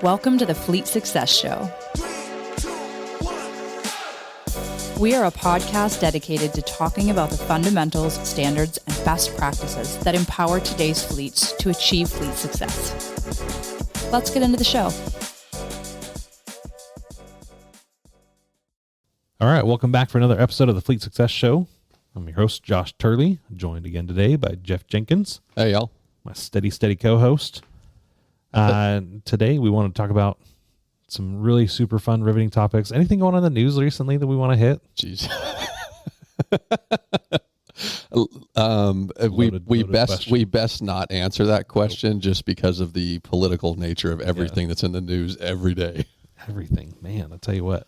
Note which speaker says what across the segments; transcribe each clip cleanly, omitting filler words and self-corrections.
Speaker 1: Welcome to the Fleet Success Show. We are a podcast dedicated to talking about the fundamentals, standards, and best practices that empower today's fleets to achieve fleet success. Let's get into the show.
Speaker 2: All right, welcome back for another episode of the Fleet Success Show. I'm your host, Josh Turley, joined again today by Jeff Jenkins.
Speaker 3: Hey, y'all.
Speaker 2: My steady co-host. Today we want to talk about some really super fun, riveting topics. Anything going on in the news recently that we want to hit?
Speaker 3: Jeez. We best not answer that question just because of the political nature of everything that's in the news every day.
Speaker 2: Everything, man. I'll tell you what.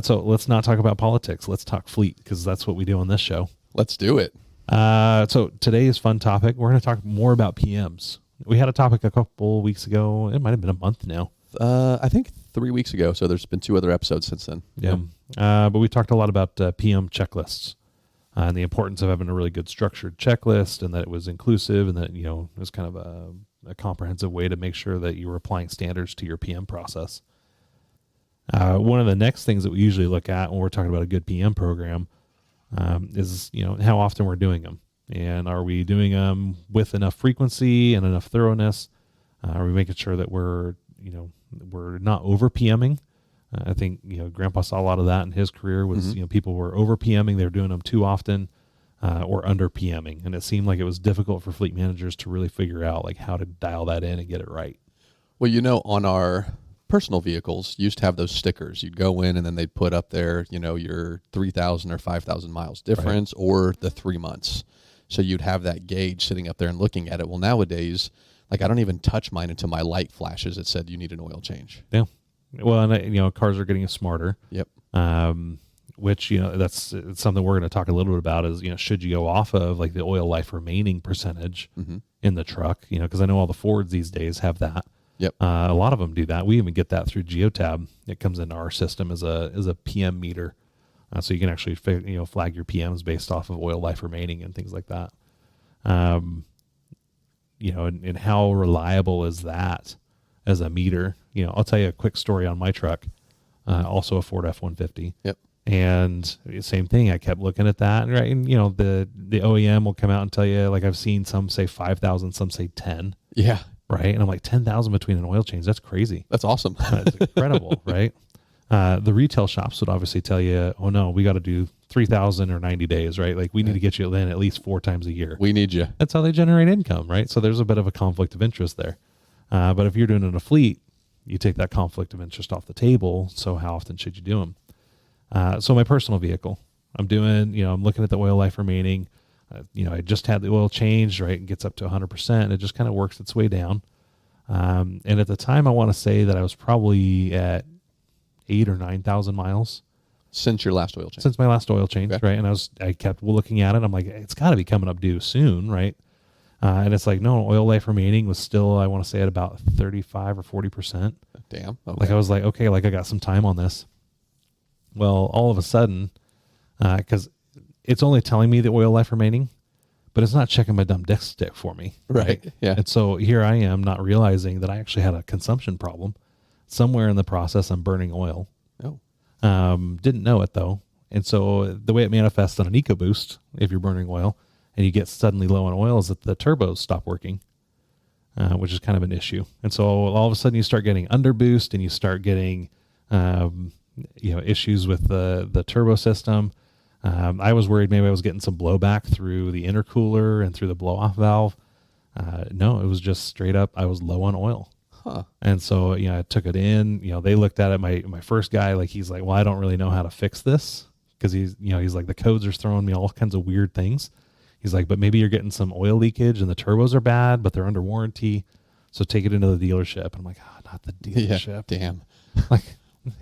Speaker 2: So let's not talk about politics. Let's talk fleet because that's what we do on this show.
Speaker 3: Let's do it.
Speaker 2: So today's fun topic, we're going to talk more about PMs. We had a topic a couple weeks ago. It might have been a month now.
Speaker 3: I think 3 weeks ago. So there's been 2 other episodes since then.
Speaker 2: Yeah. But we talked a lot about PM checklists and the importance of having a really good structured checklist, and that it was inclusive, and that, you know, it was kind of a comprehensive way to make sure that you were applying standards to your PM process. One of the next things that we usually look at when we're talking about a good PM program is, you know, how often we're doing them. And are we doing them with enough frequency and enough thoroughness? Are we making sure that we're not over PMing? I think, you know, Grandpa saw a lot of that in his career was, you know, people were over PMing. They were doing them too often or under PMing. And it seemed like it was difficult for fleet managers to really figure out like how to dial that in and get it right.
Speaker 3: Well, you know, on our personal vehicles, you used to have those stickers. You'd go in and then they'd put up there, you know, your 3,000 or 5,000 miles difference, right, or the 3 months. So you'd have that gauge sitting up there and looking at it. Well, nowadays, like I don't even touch mine until my light flashes. It said you need an oil change.
Speaker 2: Yeah. Well, and you know, cars are getting smarter.
Speaker 3: Yep.
Speaker 2: Which, you know, it's something we're going to talk a little bit about is, you know, should you go off of like the oil life remaining percentage in the truck, you know, because I know all the Fords these days have that.
Speaker 3: Yep.
Speaker 2: A lot of them do that. We even get that through Geotab. It comes into our system as a PM meter. So you can actually flag your PMs based off of oil life remaining and things like that. You know, and how reliable is that as a meter? You know, I'll tell you a quick story on my truck, also a Ford F-150.
Speaker 3: Yep. And
Speaker 2: same thing. I kept looking at that, right? And, you know, the OEM will come out and tell you, like I've seen some say 5,000, some say 10.
Speaker 3: Yeah.
Speaker 2: Right. And I'm like, 10,000 between an oil change. That's crazy.
Speaker 3: That's awesome.
Speaker 2: That's incredible. Right. The retail shops would obviously tell you, oh no, we got to do 3,000 or 90 days, right? Like we need to get you in at least 4 times a year.
Speaker 3: We need you.
Speaker 2: That's how they generate income, right? So there's a bit of a conflict of interest there. But if you're doing it in a fleet, you take that conflict of interest off the table. So how often should you do them? So my personal vehicle, I'm looking at the oil life remaining. I just had the oil changed, right? It gets up to 100%. It just kind of works its way down. And at the time, I want to say that I was probably at 8,000 or 9,000 miles
Speaker 3: since your last oil change.
Speaker 2: Since my last oil change,
Speaker 3: okay.
Speaker 2: Right? And I kept looking at it. I'm like, it's got to be coming up due soon, right? And it's like, no, oil life remaining was still, I want to say, at about 35 or 40%.
Speaker 3: Damn. Okay.
Speaker 2: Like I was like, okay, like I got some time on this. Well, all of a sudden, because it's only telling me the oil life remaining, but it's not checking my dumb disk stick for me.
Speaker 3: Right. Yeah.
Speaker 2: And so here I am not realizing that I actually had a consumption problem. Somewhere in the process, I'm burning oil.
Speaker 3: Oh.
Speaker 2: Didn't know it though. And so the way it manifests on an EcoBoost, if you're burning oil and you get suddenly low on oil, is that the turbos stop working, which is kind of an issue. And so all of a sudden you start getting underboost and you start getting, issues with the turbo system. I was worried maybe I was getting some blowback through the intercooler and through the blow-off valve. No, it was just straight up, I was low on oil.
Speaker 3: Huh.
Speaker 2: And so, I took it in, they looked at it. My first guy, like, he's like, well, I don't really know how to fix this. Cause he's like, the codes are throwing me all kinds of weird things. He's like, but maybe you're getting some oil leakage and the turbos are bad, but they're under warranty. So take it into the dealership. And I'm like, not the dealership.
Speaker 3: Yeah, damn.
Speaker 2: Like,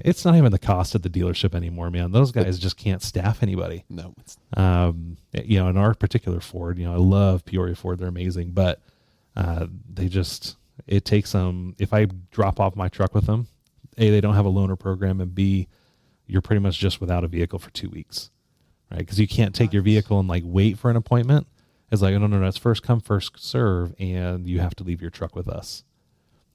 Speaker 2: it's not even the cost of the dealership anymore, man. Those guys just can't staff anybody.
Speaker 3: No.
Speaker 2: In our particular Ford, I love Peoria Ford. They're amazing, but it takes them. If I drop off my truck with them, A, they don't have a loaner program, and B, you're pretty much just without a vehicle for 2 weeks, right? Because you can't take your vehicle and like wait for an appointment. It's like, no, it's first come, first serve, and you have to leave your truck with us.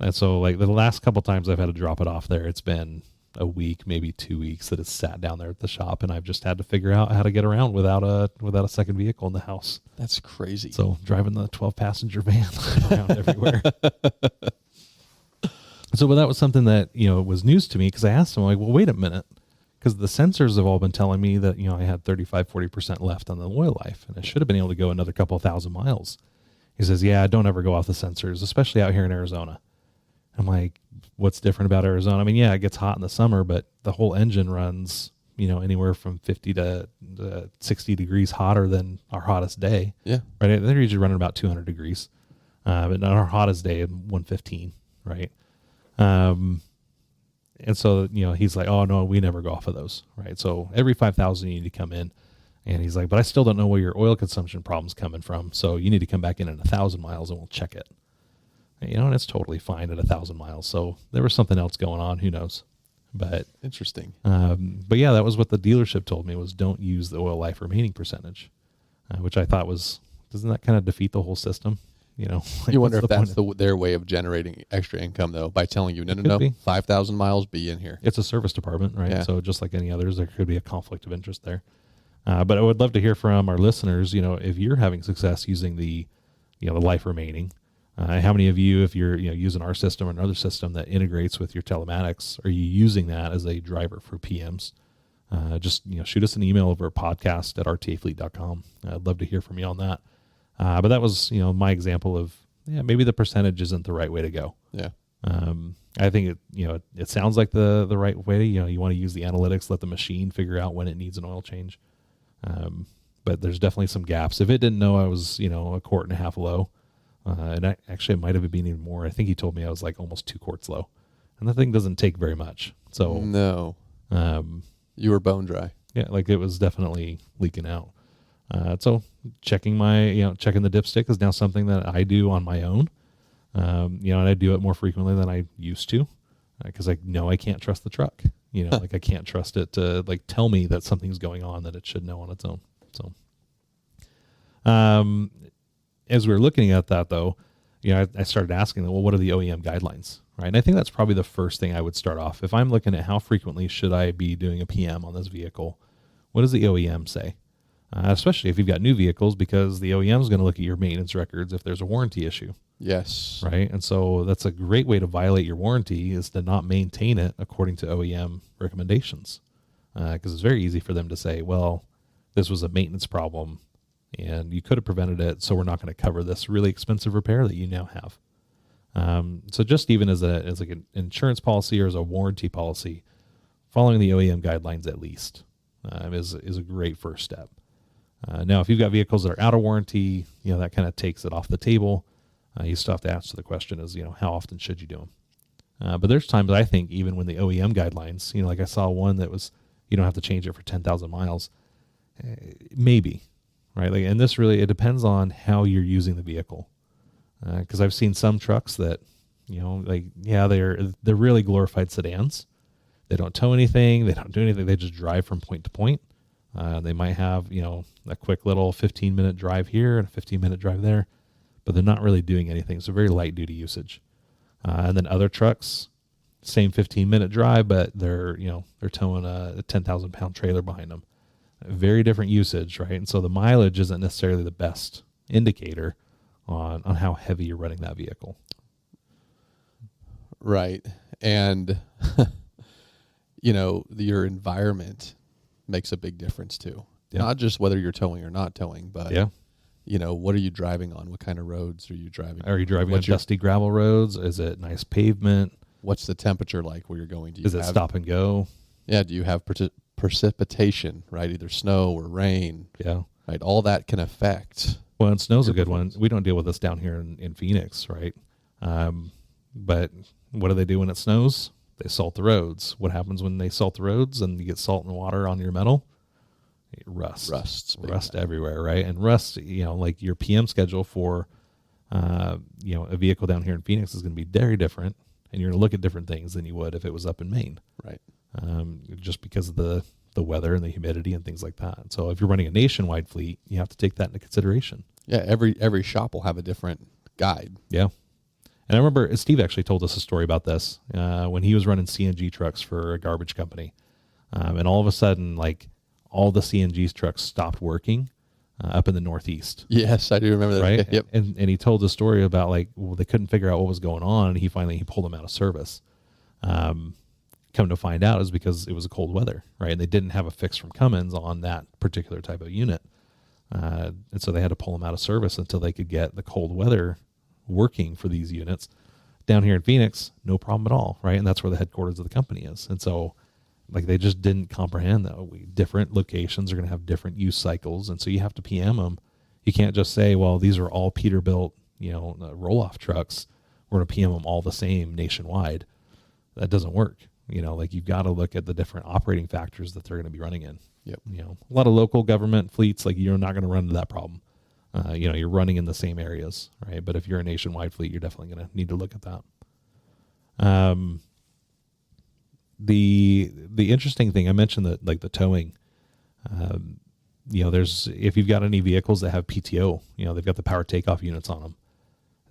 Speaker 2: And so like the last couple times I've had to drop it off there, it's been a week, maybe 2 weeks that it's sat down there at the shop, and I've just had to figure out how to get around without a second vehicle in the house.
Speaker 3: That's crazy.
Speaker 2: So driving the 12-passenger van around everywhere. So that was something that, was news to me, because I asked him, like, well, wait a minute, because the sensors have all been telling me that, I had 35-40% left on the oil life, and I should have been able to go another couple of thousand miles. He says, yeah, don't ever go off the sensors, especially out here in Arizona. I'm like, what's different about Arizona? I mean, yeah, it gets hot in the summer, but the whole engine runs, anywhere from 50 to 60 degrees hotter than our hottest day.
Speaker 3: Yeah.
Speaker 2: Right. They're usually running about 200 degrees. But on our hottest day, 115. Right. And so, he's like, oh no, we never go off of those. Right. So every 5,000 you need to come in. And he's like, but I still don't know where your oil consumption problem's coming from. So you need to come back in at 1,000 miles and we'll check it. And it's totally fine at 1,000 miles. So there was something else going on. Who knows? But
Speaker 3: interesting.
Speaker 2: But yeah, that was what the dealership told me, was don't use the oil life remaining percentage, which I thought doesn't that kind of defeat the whole system? Like,
Speaker 3: you wonder if that's their way of generating extra income, though, by telling you, no, 5,000 miles, be in here.
Speaker 2: It's a service department, right?
Speaker 3: Yeah.
Speaker 2: So just like any others, there could be a conflict of interest there. But I would love to hear from our listeners, if you're having success using the life remaining. How many of you, if you're using our system or another system that integrates with your telematics, are you using that as a driver for PMs? Just shoot us an email over at podcast@rtafleet.com. I'd love to hear from you on that. But that was my example of maybe the percentage isn't the right way to go.
Speaker 3: Yeah.
Speaker 2: I think it sounds like the right way. You want to use the analytics, let the machine figure out when it needs an oil change. But there's definitely some gaps. If it didn't know I was a quart and a half low. And actually, it might have been even more. I think he told me I was like almost 2 quarts low, and that thing doesn't take very much. So
Speaker 3: no, you were bone dry. Yeah,
Speaker 2: like it was definitely leaking out. So checking checking the dipstick is now something that I do on my own. And I do it more frequently than I used to, because I know I can't trust the truck. Like I can't trust it to like tell me that something's going on that it should know on its own. So, as we were looking at that, though, I started asking, well, what are the OEM guidelines, right? And I think that's probably the first thing I would start off. If I'm looking at how frequently should I be doing a PM on this vehicle, what does the OEM say? Especially if you've got new vehicles, because the OEM is going to look at your maintenance records if there's a warranty issue.
Speaker 3: Yes.
Speaker 2: Right? And so that's a great way to violate your warranty, is to not maintain it according to OEM recommendations. Because it's very easy for them to say, well, this was a maintenance problem, and you could have prevented it, so we're not going to cover this really expensive repair that you now have. So just even as like an insurance policy or as a warranty policy, following the OEM guidelines at least is a great first step. Now, if you've got vehicles that are out of warranty, that kind of takes it off the table. You still have to answer the question is, how often should you do them? But there's times I think even when the OEM guidelines, like I saw one that was, you don't have to change it for 10,000 miles. Maybe. Right. Like, and this really, it depends on how you're using the vehicle. Cause I've seen some trucks that, they're really glorified sedans. They don't tow anything. They don't do anything. They just drive from point to point. They might have, a quick little 15-minute drive here and a 15-minute drive there, but they're not really doing anything. So very light duty usage. And then other trucks, same 15-minute drive, but they're towing a 10,000 pound trailer behind them. Very different usage, right? And so the mileage isn't necessarily the best indicator on how heavy you're running that vehicle.
Speaker 3: Right. And, your environment makes a big difference too. Yeah. Not just whether you're towing or not towing, but, what are you driving on? What kind of roads are you driving on?
Speaker 2: Are you driving on dusty gravel roads? Is it nice pavement?
Speaker 3: What's the temperature like where you're going?
Speaker 2: Is it stop and go?
Speaker 3: Yeah. Do you have precipitation, right? Either snow or rain.
Speaker 2: Yeah.
Speaker 3: Right. All that can affect.
Speaker 2: Well, and snow's a good one. We don't deal with this down here in Phoenix, right? But what do they do when it snows? They salt the roads. What happens when they salt the roads and you get salt and water on your metal? It rusts. Rust everywhere, right? And rust, like your PM schedule for, a vehicle down here in Phoenix is going to be very different, and you're going to look at different things than you would if it was up in Maine.
Speaker 3: Right.
Speaker 2: Just because of the weather and the humidity and things like that. So if you're running a nationwide fleet, you have to take that into consideration.
Speaker 3: Yeah, every shop will have a different guide.
Speaker 2: Yeah. And I remember Steve actually told us a story about this when he was running CNG trucks for a garbage company. And all of a sudden, like all the CNG trucks stopped working up in the Northeast.
Speaker 3: Yes, I do remember that.
Speaker 2: Right.
Speaker 3: Yep.
Speaker 2: And he told the story about like, well, they couldn't figure out what was going on. And he pulled them out of service. Come to find out is because it was a cold weather, right? And they didn't have a fix from Cummins on that particular type of unit. And so they had to pull them out of service until they could get the cold weather working for these units. Down here in Phoenix, no problem at all, right? And that's where the headquarters of the company is. And so like they just didn't comprehend that different locations are going to have different use cycles. And so you have to PM them. You can't just say, well, these are all Peterbilt, roll-off trucks. We're going to PM them all the same nationwide. That doesn't work. Like you've got to look at the different operating factors that they're going to be running in.
Speaker 3: Yep.
Speaker 2: A lot of local government fleets, like you're not going to run into that problem. You're running in the same areas, right? But if you're a nationwide fleet, you're definitely going to need to look at that. The interesting thing I mentioned that like the towing, there's if you've got any vehicles that have PTO, they've got the power takeoff units on them,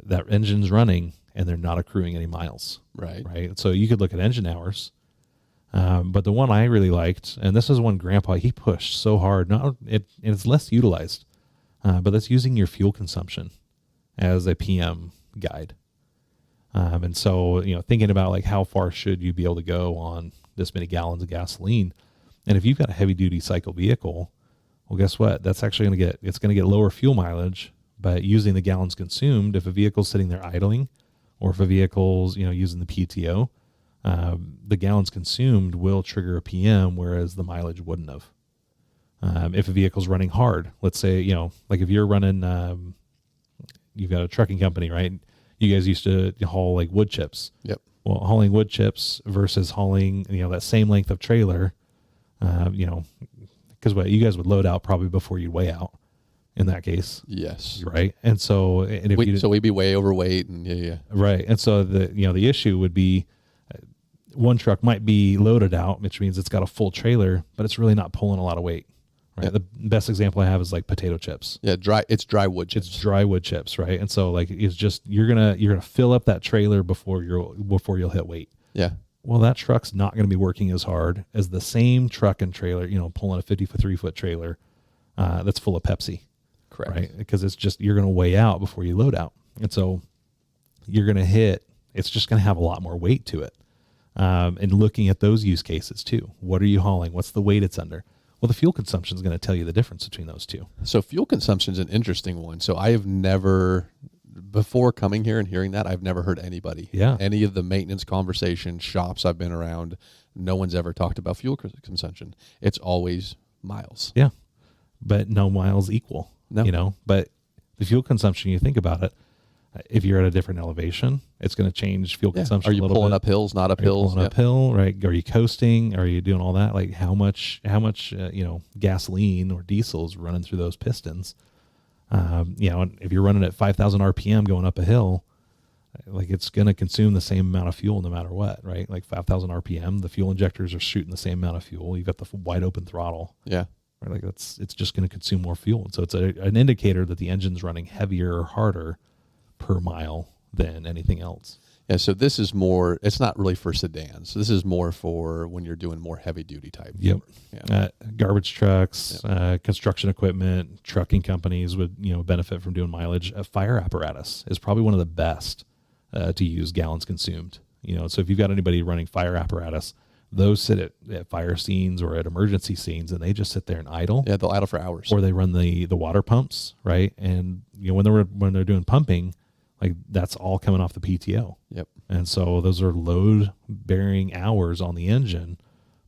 Speaker 2: that engine's running and they're not accruing any miles. Right. So you could look at engine hours. But the one I really liked, and this is one Grandpa, he pushed so hard. It's less utilized, but that's using your fuel consumption as a PM guide. And so, thinking about like how far should you be able to go on this many gallons of gasoline? And if you've got a heavy duty cycle vehicle, well, guess what? That's actually going to get lower fuel mileage by using the gallons consumed. If a vehicle's sitting there idling, or if a vehicle's, using the PTO, the gallons consumed will trigger a PM, whereas the mileage wouldn't have. If a vehicle's running hard, let's say, like if you're running, you've got a trucking company, right? You guys used to haul like wood chips.
Speaker 3: Yep.
Speaker 2: Well, hauling wood chips versus hauling, that same length of trailer, because what you guys would load out probably before you'd weigh out. In that case,
Speaker 3: yes,
Speaker 2: right, and so
Speaker 3: we'd be way overweight, and
Speaker 2: right, and so the issue would be one truck might be loaded out, which means it's got a full trailer, but it's really not pulling a lot of weight. Right, yeah. The best example I have is like potato chips.
Speaker 3: Yeah, it's dry wood chips.
Speaker 2: It's dry wood chips, right, and so like it's just you're gonna fill up that trailer before you'll hit weight.
Speaker 3: Yeah.
Speaker 2: Well, that truck's not going to be working as hard as the same truck and trailer, pulling a 53-foot trailer that's full of Pepsi.
Speaker 3: Correct.
Speaker 2: Right? Because it's just, you're going to weigh out before you load out. And so you're going to it's just going to have a lot more weight to it. And looking at those use cases too. What are you hauling? What's the weight it's under? Well, the fuel consumption is going to tell you the difference between those two.
Speaker 3: So fuel consumption is an interesting one. So I have never, before coming here and hearing that, I've never heard anybody.
Speaker 2: Yeah.
Speaker 3: Any of the maintenance conversation shops I've been around, no one's ever talked about fuel consumption. It's always miles.
Speaker 2: Yeah. But no miles equal.
Speaker 3: No.
Speaker 2: But the fuel consumption, you think about it, if you're at a different elevation, it's going to change fuel consumption a little bit.
Speaker 3: Are you pulling up hills, not up hills?
Speaker 2: Pulling uphill, right? Are you coasting? Are you doing all that? Like how much gasoline or diesel is running through those pistons? And if you're running at 5,000 RPM going up a hill, like it's going to consume the same amount of fuel no matter what, right? Like 5,000 RPM, the fuel injectors are shooting the same amount of fuel. You've got the wide open throttle.
Speaker 3: Yeah.
Speaker 2: Right, like it's just going to consume more fuel. And so it's an indicator that the engine's running heavier or harder per mile than anything else.
Speaker 3: Yeah, so this is more, it's not really for sedans. This is more for when you're doing more heavy duty type.
Speaker 2: Yep.
Speaker 3: Yeah.
Speaker 2: Garbage trucks, construction equipment, trucking companies would, benefit from doing mileage. A fire apparatus is probably one of the best to use gallons consumed. So if you've got anybody running fire apparatus, those sit at fire scenes or at emergency scenes, and they just sit there and idle.
Speaker 3: Yeah, they'll idle for hours.
Speaker 2: Or they run the water pumps, right? And when they're doing pumping, like that's all coming off the PTO.
Speaker 3: Yep.
Speaker 2: And so those are load bearing hours on the engine,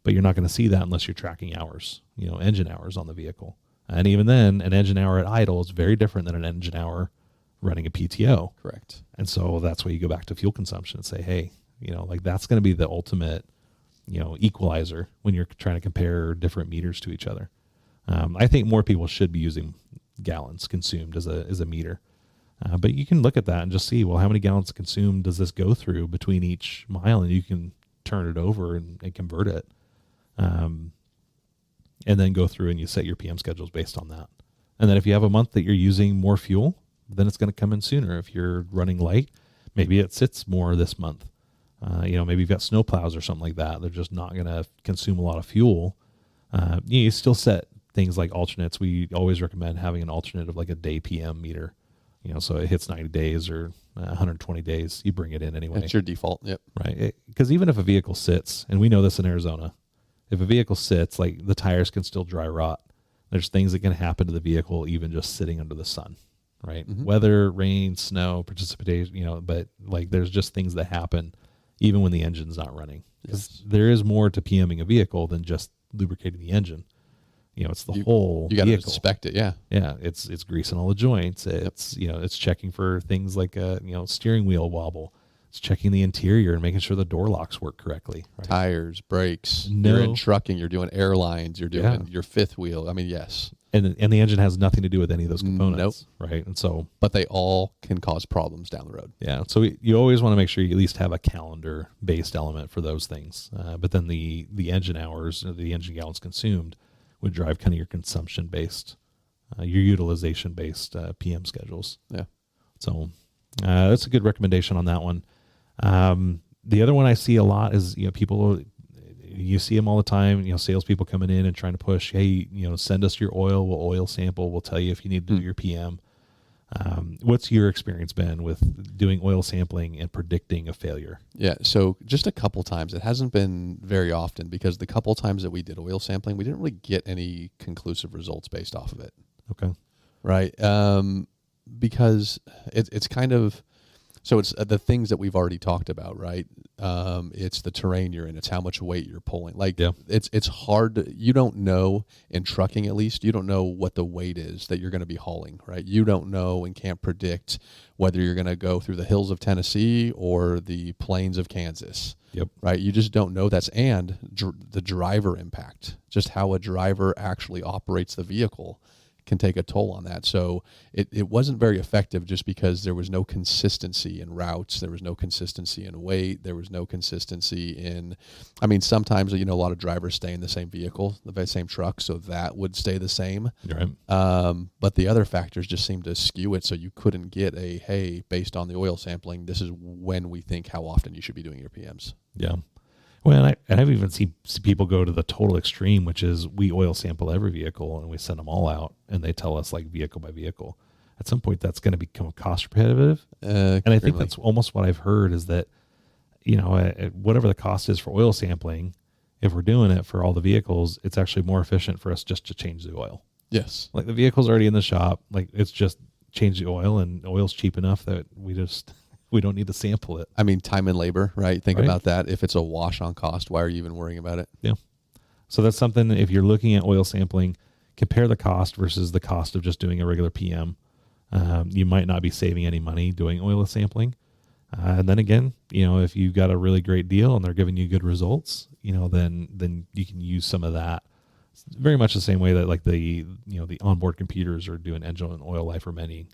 Speaker 2: but you're not going to see that unless you're tracking hours, engine hours on the vehicle. And even then, an engine hour at idle is very different than an engine hour running a PTO.
Speaker 3: Correct.
Speaker 2: And so that's why you go back to fuel consumption and say, hey, like that's going to be the ultimate equalizer when you're trying to compare different meters to each other. I think more people should be using gallons consumed as a meter. But you can look at that and just see, well, how many gallons consumed does this go through between each mile? And you can turn it over and convert it. And then go through and you set your PM schedules based on that. And then if you have a month that you're using more fuel, then it's going to come in sooner. If you're running light, Maybe it sits more this month. Maybe you've got snow plows or something like that. They're just not going to consume a lot of fuel. You still set things like alternates. We always recommend having an alternate of like a day PM meter. So it hits 90 days or 120 days. You bring it in anyway.
Speaker 3: That's your default. Yep.
Speaker 2: Right. Because even if a vehicle sits, and we know this in Arizona, if a vehicle sits, like the tires can still dry rot. There's things that can happen to the vehicle even just sitting under the sun. Right.
Speaker 3: Mm-hmm.
Speaker 2: Weather, rain, snow, precipitation, but like there's just things that happen even when the engine's not running. Because there is more to PMing a vehicle than just lubricating the engine. It's the whole
Speaker 3: you got to
Speaker 2: vehicle.
Speaker 3: inspect it. Yeah.
Speaker 2: Yeah. It's greasing all the joints. It's, it's checking for things like steering wheel wobble. It's checking the interior and making sure the door locks work correctly. Right?
Speaker 3: Tires, brakes. You're in trucking. You're doing airlines. You're doing your fifth wheel. I mean, yes.
Speaker 2: And the engine has nothing to do with any of those components. Nope. Right. And so,
Speaker 3: but they all can cause problems down the road.
Speaker 2: Yeah. So you always want to make sure you at least have a calendar based element for those things. But then the engine hours, the engine gallons consumed would drive kind of your consumption based, your utilization based PM schedules.
Speaker 3: Yeah.
Speaker 2: So that's a good recommendation on that one. The other one I see a lot is, you see them all the time, salespeople coming in and trying to push, hey, send us your oil, we'll oil sample, we'll tell you if you need to do your PM. What's your experience been with doing oil sampling and predicting a failure?
Speaker 3: Yeah, so just a couple times. It hasn't been very often because the couple times that we did oil sampling, we didn't really get any conclusive results based off of it.
Speaker 2: Okay.
Speaker 3: Right. Because it's kind of, so it's the things that we've already talked about, right? It's the terrain you're in. It's how much weight you're pulling. It's hard. You don't know, in trucking at least, you don't know what the weight is that you're going to be hauling, right? You don't know and can't predict whether you're going to go through the hills of Tennessee or the plains of Kansas.
Speaker 2: Yep.
Speaker 3: Right. You just don't know and the driver impact, just how a driver actually operates the vehicle can take a toll on that. So it wasn't very effective just because there was no consistency in routes. There was no consistency in weight. There was no consistency in, sometimes, a lot of drivers stay in the same vehicle, the same truck. So that would stay the same.
Speaker 2: Right.
Speaker 3: But the other factors just seemed to skew it. So you couldn't get hey, based on the oil sampling, this is when we think how often you should be doing your PMs.
Speaker 2: Yeah. Well, and I've even seen people go to the total extreme, which is we oil sample every vehicle and we send them all out and they tell us like vehicle by vehicle. At some point, that's going to become cost prohibitive. And I think that's almost what I've heard is that, whatever the cost is for oil sampling, if we're doing it for all the vehicles, it's actually more efficient for us just to change the oil.
Speaker 3: Yes.
Speaker 2: Like the vehicle's already in the shop. Like it's just change the oil and oil's cheap enough that we don't need to sample it.
Speaker 3: Time and labor, right? Think about that. If it's a wash on cost, why are you even worrying about it?
Speaker 2: Yeah. So that's something, if you're looking at oil sampling, compare the cost versus the cost of just doing a regular PM. You might not be saving any money doing oil sampling. And then again, if you've got a really great deal and they're giving you good results, then you can use some of that. It's very much the same way that like the onboard computers are doing engine and oil life remediating.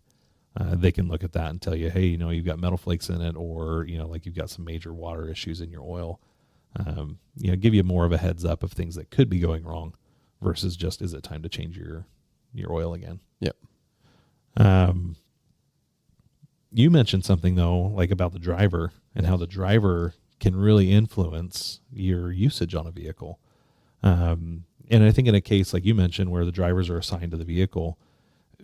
Speaker 2: They can look at that and tell you, hey, you've got metal flakes in it, or, like you've got some major water issues in your oil. Give you more of a heads up of things that could be going wrong versus just, is it time to change your oil again?
Speaker 3: Yep.
Speaker 2: You mentioned something though, like about the driver and how the driver can really influence your usage on a vehicle. And I think in a case like you mentioned where the drivers are assigned to the vehicle,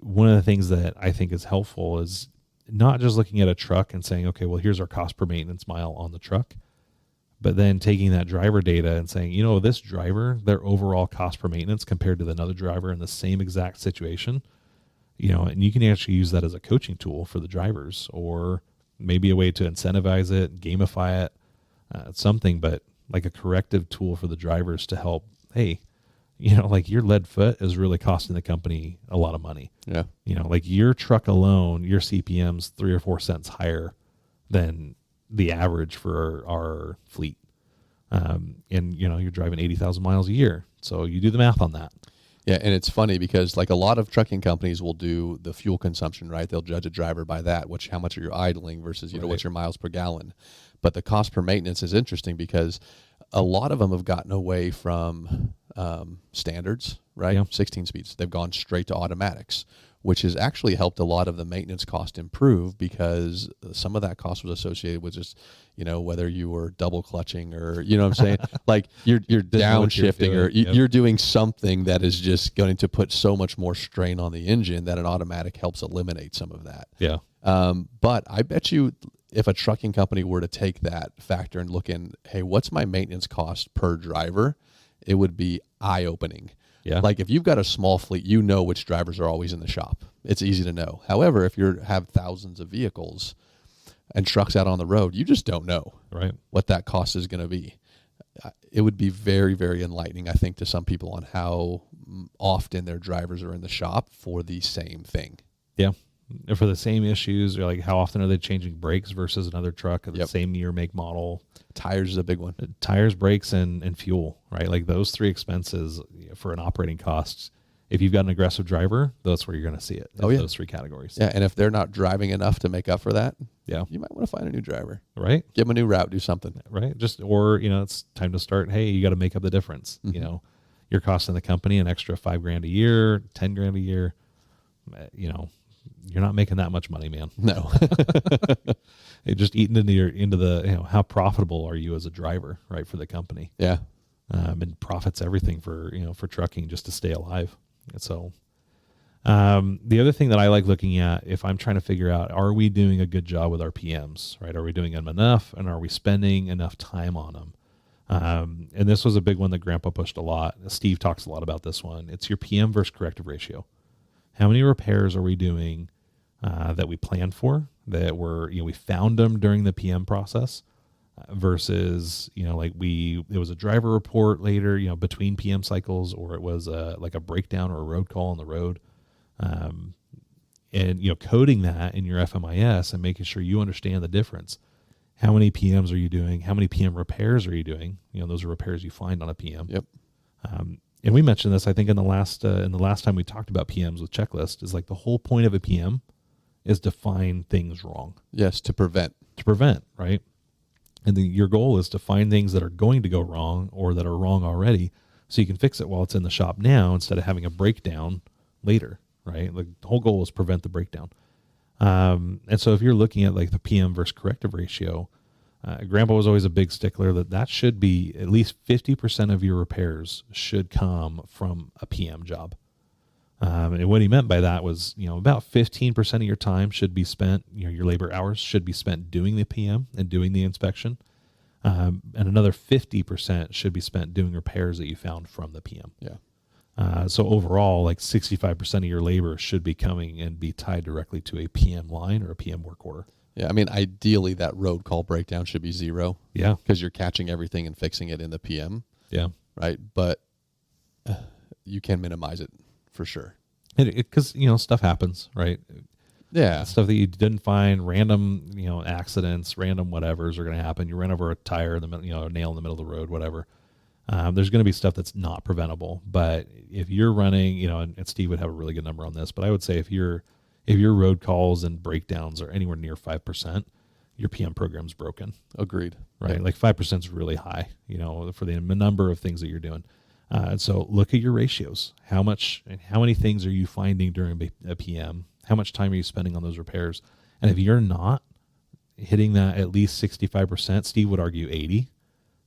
Speaker 2: one of the things that I think is helpful is not just looking at a truck and saying, okay, well, here's our cost per maintenance mile on the truck, but then taking that driver data and saying, this driver, their overall cost per maintenance compared to another driver in the same exact situation, and you can actually use that as a coaching tool for the drivers, or maybe a way to incentivize it, gamify it, something, but like a corrective tool for the drivers to help, hey, like your lead foot is really costing the company a lot of money.
Speaker 3: Yeah.
Speaker 2: Like your truck alone, your CPM's 3 or 4 cents higher than the average for our fleet. And you're driving 80,000 miles a year. So you do the math on that.
Speaker 3: Yeah. And it's funny because like a lot of trucking companies will do the fuel consumption, right? They'll judge a driver by that, how much are you idling versus, what's your miles per gallon. But the cost per maintenance is interesting because a lot of them have gotten away from standards, right? Yeah. 16 speeds. They've gone straight to automatics, which has actually helped a lot of the maintenance cost improve, because some of that cost was associated with just, whether you were double clutching or, what I'm saying? Like you're downshifting, or you're doing something that is just going to put so much more strain on the engine that an automatic helps eliminate some of that.
Speaker 2: Yeah.
Speaker 3: But I bet you if a trucking company were to take that factor and look in, hey, what's my maintenance cost per driver? It would be eye-opening.
Speaker 2: Yeah.
Speaker 3: Like if you've got a small fleet, which drivers are always in the shop. It's easy to know. However, if you have thousands of vehicles and trucks out on the road, you just don't know what that cost is going to be. It would be very, very enlightening, I think, to some people on how often their drivers are in the shop for the same thing.
Speaker 2: Yeah. For the same issues, or like how often are they changing brakes versus another truck of the same year, make, model.
Speaker 3: Tires is a big one.
Speaker 2: Tires, brakes, and fuel, right? Like those three expenses for an operating cost. If you've got an aggressive driver, that's where you're going to see it. Those three categories.
Speaker 3: Yeah, and if they're not driving enough to make up for that,
Speaker 2: you
Speaker 3: might want to find a new driver.
Speaker 2: Right.
Speaker 3: Give them a new route, do something.
Speaker 2: Right. Or, it's time to start, hey, you got to make up the difference.
Speaker 3: Mm-hmm.
Speaker 2: You're costing the company an extra $5,000 a year, $10,000 a year, you're not making that much money, man.
Speaker 3: No.
Speaker 2: It just eating into the how profitable are you as a driver, right, for the company?
Speaker 3: Yeah.
Speaker 2: And profits everything for trucking just to stay alive. And so the other thing that I like looking at, if I'm trying to figure out, are we doing a good job with our PMs, right? Are we doing them enough, and are we spending enough time on them? And this was a big one that Grandpa pushed a lot. Steve talks a lot about this one. It's your PM versus corrective ratio. How many repairs are we doing that we planned for, that we found them during the PM process, versus, it was a driver report later, between PM cycles, or it was like a breakdown or a road call on the road. And, coding that in your FMIS and making sure you understand the difference. How many PMs are you doing? How many PM repairs are you doing? Those are repairs you find on a PM.
Speaker 3: Yep.
Speaker 2: And we mentioned this, I think, in the last time we talked about PMs with checklist, is like the whole point of a PM is to find things wrong.
Speaker 3: Yes, to prevent.
Speaker 2: Right? And your goal is to find things that are going to go wrong or that are wrong already, so you can fix it while it's in the shop now instead of having a breakdown later, right? Like the whole goal is prevent the breakdown. And so if you're looking at like the PM versus corrective ratio, Grandpa was always a big stickler that should be at least 50% of your repairs should come from a PM job. And what he meant by that was, about 15% of your time should be spent, your labor hours should be spent doing the PM and doing the inspection. And another 50% should be spent doing repairs that you found from the PM.
Speaker 3: Yeah.
Speaker 2: So overall, like 65% of your labor should be coming and be tied directly to a PM line or a PM work order.
Speaker 3: Yeah, I mean, ideally that road call breakdown should be 0.
Speaker 2: Yeah.
Speaker 3: Because you're catching everything and fixing it in the PM.
Speaker 2: Yeah.
Speaker 3: Right. But you can minimize it for sure.
Speaker 2: Because, stuff happens, right?
Speaker 3: Yeah.
Speaker 2: Stuff that you didn't find, random, accidents, random whatevers are going to happen. You ran over a tire, a nail in the middle of the road, whatever. There's going to be stuff that's not preventable. But if you're running, and Steve would have a really good number on this, but I would say if your road calls and breakdowns are anywhere near 5%, your PM program's broken.
Speaker 3: Agreed.
Speaker 2: Right? Like 5% is really high, for the number of things that you're doing. And so look at your ratios. How many things are you finding during a PM? How much time are you spending on those repairs? And if you're not hitting that at least 65%, Steve would argue 80,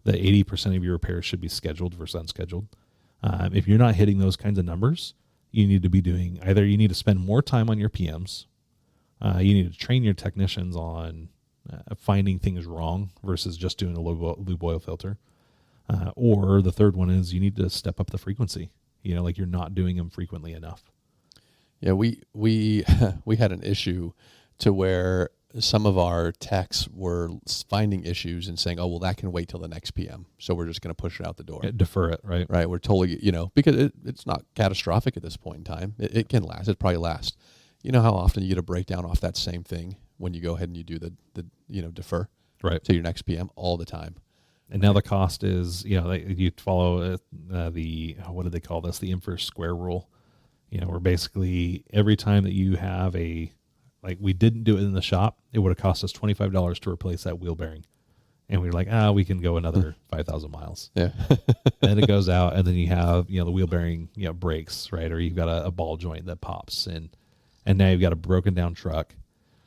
Speaker 2: that 80% of your repairs should be scheduled versus unscheduled. If you're not hitting those kinds of numbers, you need to be doing, either you need to spend more time on your PMs, you need to train your technicians on finding things wrong versus just doing a lube oil filter. Or the third one is you need to step up the frequency. Like you're not doing them frequently enough.
Speaker 3: Yeah, we had an issue to where some of our techs were finding issues and saying, "Oh, well, that can wait till the next PM, so we're just going to push it out the door."
Speaker 2: Defer it, right?
Speaker 3: Right. We're totally, because it's not catastrophic at this point in time. It can last. It probably lasts. You know how often you get a breakdown off that same thing when you go ahead and you do the defer
Speaker 2: right
Speaker 3: to your next PM all the time.
Speaker 2: And now the cost is, you follow the, what do they call this? The inverse square rule, where basically every time that you have we didn't do it in the shop, it would have cost us $25 to replace that wheel bearing. And we were like, we can go another 5,000 miles.
Speaker 3: Yeah.
Speaker 2: Then it goes out, and then you have, the wheel bearing, breaks, right? Or you've got a ball joint that pops. And and now you've got a broken down truck.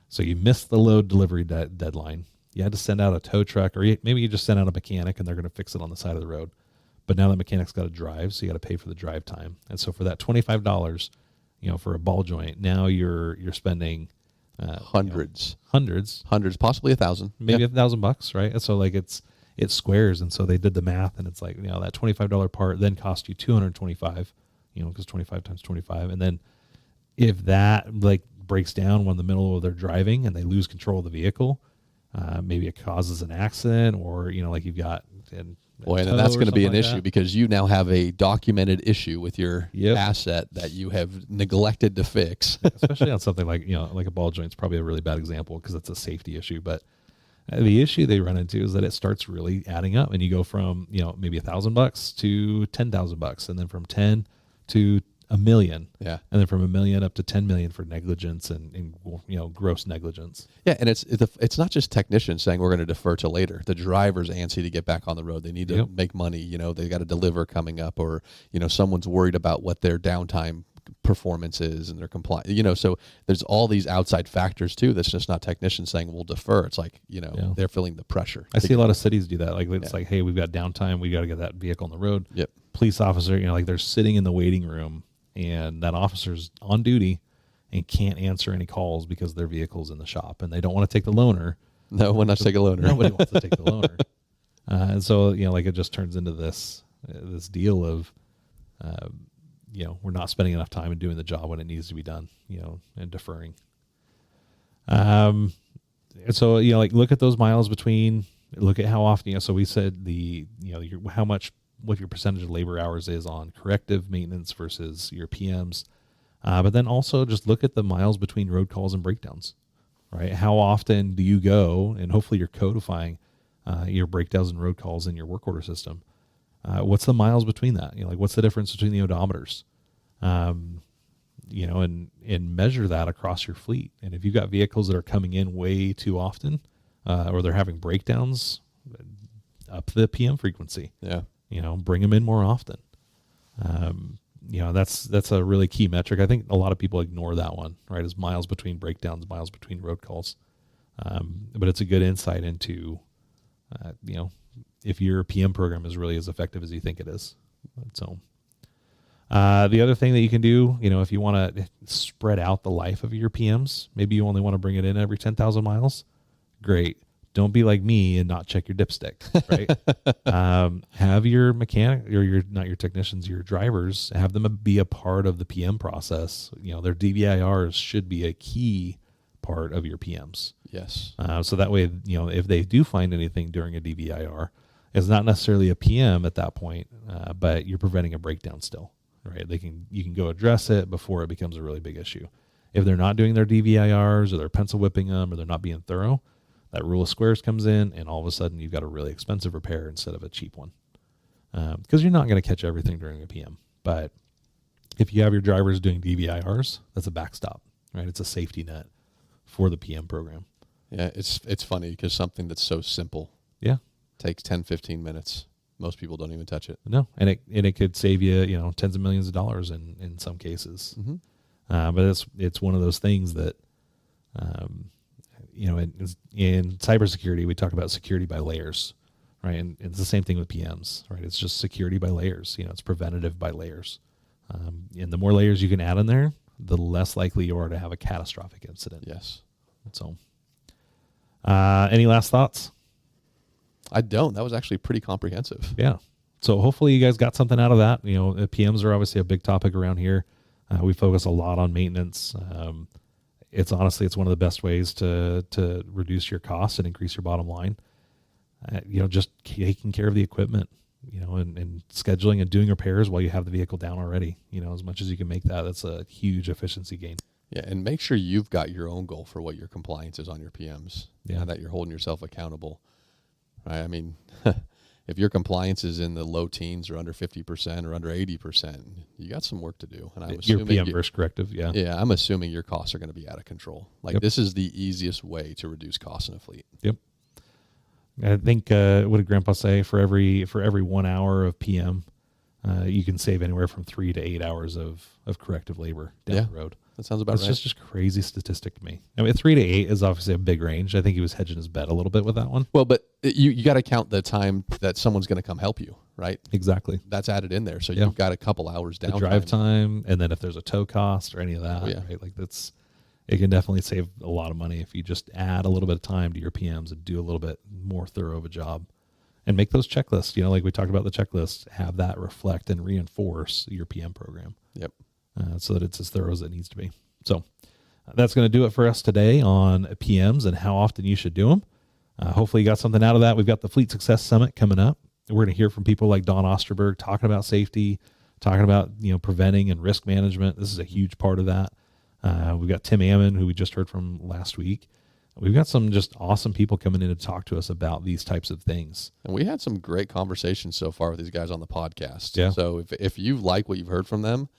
Speaker 2: So you missed the load delivery deadline. You had to send out a tow truck, or maybe you just sent out a mechanic and they're going to fix it on the side of the road. But now the mechanic's got to drive, so you got to pay for the drive time. And so for that $25, for a ball joint, now you're spending
Speaker 3: hundreds, possibly 1,000,
Speaker 2: maybe $1,000, right? And so like it squares, and so they did the math, and it's like that $25 part then cost you $225, because 25 times 25, and then if that like breaks down when in the middle of their driving and they lose control of the vehicle, maybe it causes an accident, or like you've got and
Speaker 3: that's going to be an issue
Speaker 2: that.
Speaker 3: Because you now have a documented issue with your asset that you have neglected to fix.
Speaker 2: Especially on something like like a ball joint is probably a really bad example because it's a safety issue. But the issue they run into is that it starts really adding up, and you go from maybe $1,000 to $10,000, and then from 10 to $1 million, and then from $1 million up to 10 million for negligence and gross negligence.
Speaker 3: Yeah, and it's not just technicians saying we're going to defer to later. The driver's antsy to get back on the road. They need to make money. They got to deliver coming up, or someone's worried about what their downtime performance is and their compliance. So there's all these outside factors too. That's just not technicians saying we'll defer. It's like they're feeling the pressure.
Speaker 2: I see a lot of cities do that. Like it's like, hey, we've got downtime. We got to get that vehicle on the road.
Speaker 3: Yep.
Speaker 2: Police officer, like they're sitting in the waiting room, and that officer's on duty and can't answer any calls because their vehicle's in the shop, and they don't want to take the loaner.
Speaker 3: No one wants to take a loaner.
Speaker 2: Nobody wants to take the loaner. And so, like it just turns into this deal of, we're not spending enough time and doing the job when it needs to be done, and deferring. And so, like look at those miles between, look at how often, so we said what your percentage of labor hours is on corrective maintenance versus your PMs. But then also just look at the miles between road calls and breakdowns, right? How often do you go, and hopefully you're codifying your breakdowns and road calls in your work order system. What's the miles between that? What's the difference between the odometers? And measure that across your fleet. And if you've got vehicles that are coming in way too often, or they're having breakdowns, up the PM frequency.
Speaker 3: Yeah.
Speaker 2: Bring them in more often. That's a really key metric. I think a lot of people ignore that one, right? Is miles between breakdowns, miles between road calls. But it's a good insight into, if your PM program is really as effective as you think it is. So, the other thing that you can do, if you want to spread out the life of your PMs, maybe you only want to bring it in every 10,000 miles. Great. Don't be like me and not check your dipstick, right? Have your mechanic, or not your technicians, your drivers, have them be a part of the PM process. Their DVIRs should be a key part of your PMs.
Speaker 3: Yes.
Speaker 2: So that way, if they do find anything during a DVIR, it's not necessarily a PM at that point, but you're preventing a breakdown still, right? You can go address it before it becomes a really big issue. If they're not doing their DVIRs, or they're pencil whipping them, or they're not being thorough, that rule of squares comes in, and all of a sudden you've got a really expensive repair instead of a cheap one. Because you're not going to catch everything during a PM. But if you have your drivers doing DVIRs, that's a backstop, right? It's a safety net for the PM program.
Speaker 3: Yeah, it's funny because something that's so simple takes 10, 15 minutes. Most people don't even touch it.
Speaker 2: No, and it could save you, tens of millions of dollars in some cases.
Speaker 3: Mm-hmm.
Speaker 2: But it's one of those things that, in cybersecurity, we talk about security by layers, right? And it's the same thing with PMs, right? It's just security by layers. It's preventative by layers. And the more layers you can add in there, the less likely you are to have a catastrophic incident.
Speaker 3: Yes.
Speaker 2: So, any last thoughts?
Speaker 3: I don't. That was actually pretty comprehensive.
Speaker 2: Yeah. So hopefully you guys got something out of that. PMs are obviously a big topic around here. We focus a lot on maintenance. It's one of the best ways to reduce your costs and increase your bottom line. Just taking care of the equipment, and scheduling and doing repairs while you have the vehicle down already, as much as you can make that. That's a huge efficiency gain.
Speaker 3: Yeah. And make sure you've got your own goal for what your compliance is on your PMs.
Speaker 2: Yeah.
Speaker 3: And that you're holding yourself accountable. Right. I mean, if your compliance is in the low teens or under 50% or under 80%, you got some work to do. And I'm assuming
Speaker 2: your PM versus corrective. Yeah.
Speaker 3: Yeah. I'm assuming your costs are going to be out of control. This is the easiest way to reduce costs in a fleet.
Speaker 2: Yep. I think, what did Grandpa say? For every 1 hour of PM, you can save anywhere from 3 to 8 hours of corrective labor down the road.
Speaker 3: that sounds about
Speaker 2: It's
Speaker 3: right.
Speaker 2: just crazy statistic to me. I mean, 3 to 8 is obviously a big range. I think he was hedging his bet a little bit with that one.
Speaker 3: Well, but you got to count the time that someone's going to come help you, right?
Speaker 2: Exactly.
Speaker 3: That's added in there. So
Speaker 2: Yeah.
Speaker 3: you've got a couple hours down.
Speaker 2: The drive time, and then if there's a tow cost or any of that, right? Like it can definitely save a lot of money if you just add a little bit of time to your PMs and do a little bit more thorough of a job and make those checklists, like we talked about the checklists, have that reflect and reinforce your PM program.
Speaker 3: Yep.
Speaker 2: So that it's as thorough as it needs to be. So that's going to do it for us today on PMs and how often you should do them. Hopefully you got something out of that. We've got the Fleet Success Summit coming up. We're going to hear from people like Don Osterberg talking about safety, talking about, preventing and risk management. This is a huge part of that. We've got Tim Ammon, who we just heard from last week. We've got some just awesome people coming in to talk to us about these types of things. And
Speaker 3: we had some great conversations so far with these guys on the podcast.
Speaker 2: Yeah.
Speaker 3: So if you like what you've heard from them,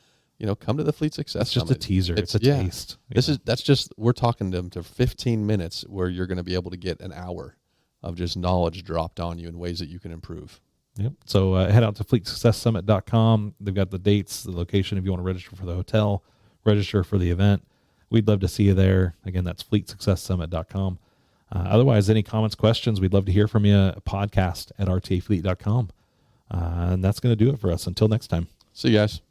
Speaker 3: come to the Fleet Success Summit.
Speaker 2: It's just a teaser. It's a taste.
Speaker 3: We're talking to them to 15 minutes where you're going to be able to get an hour of just knowledge dropped on you in ways that you can improve.
Speaker 2: Yep. So head out to fleetsuccesssummit.com. They've got the dates, the location if you want to register for the hotel, register for the event. We'd love to see you there. Again, that's fleetsuccesssummit.com. Otherwise, any comments, questions, we'd love to hear from you. Podcast at rtafleet.com. And that's going to do it for us. Until next time.
Speaker 3: See you guys.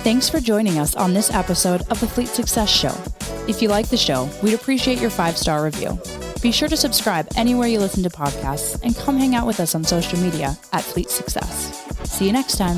Speaker 1: Thanks for joining us on this episode of the Fleet Success Show. If you like the show, we'd appreciate your 5-star review. Be sure to subscribe anywhere you listen to podcasts and come hang out with us on social media at Fleet Success. See you next time.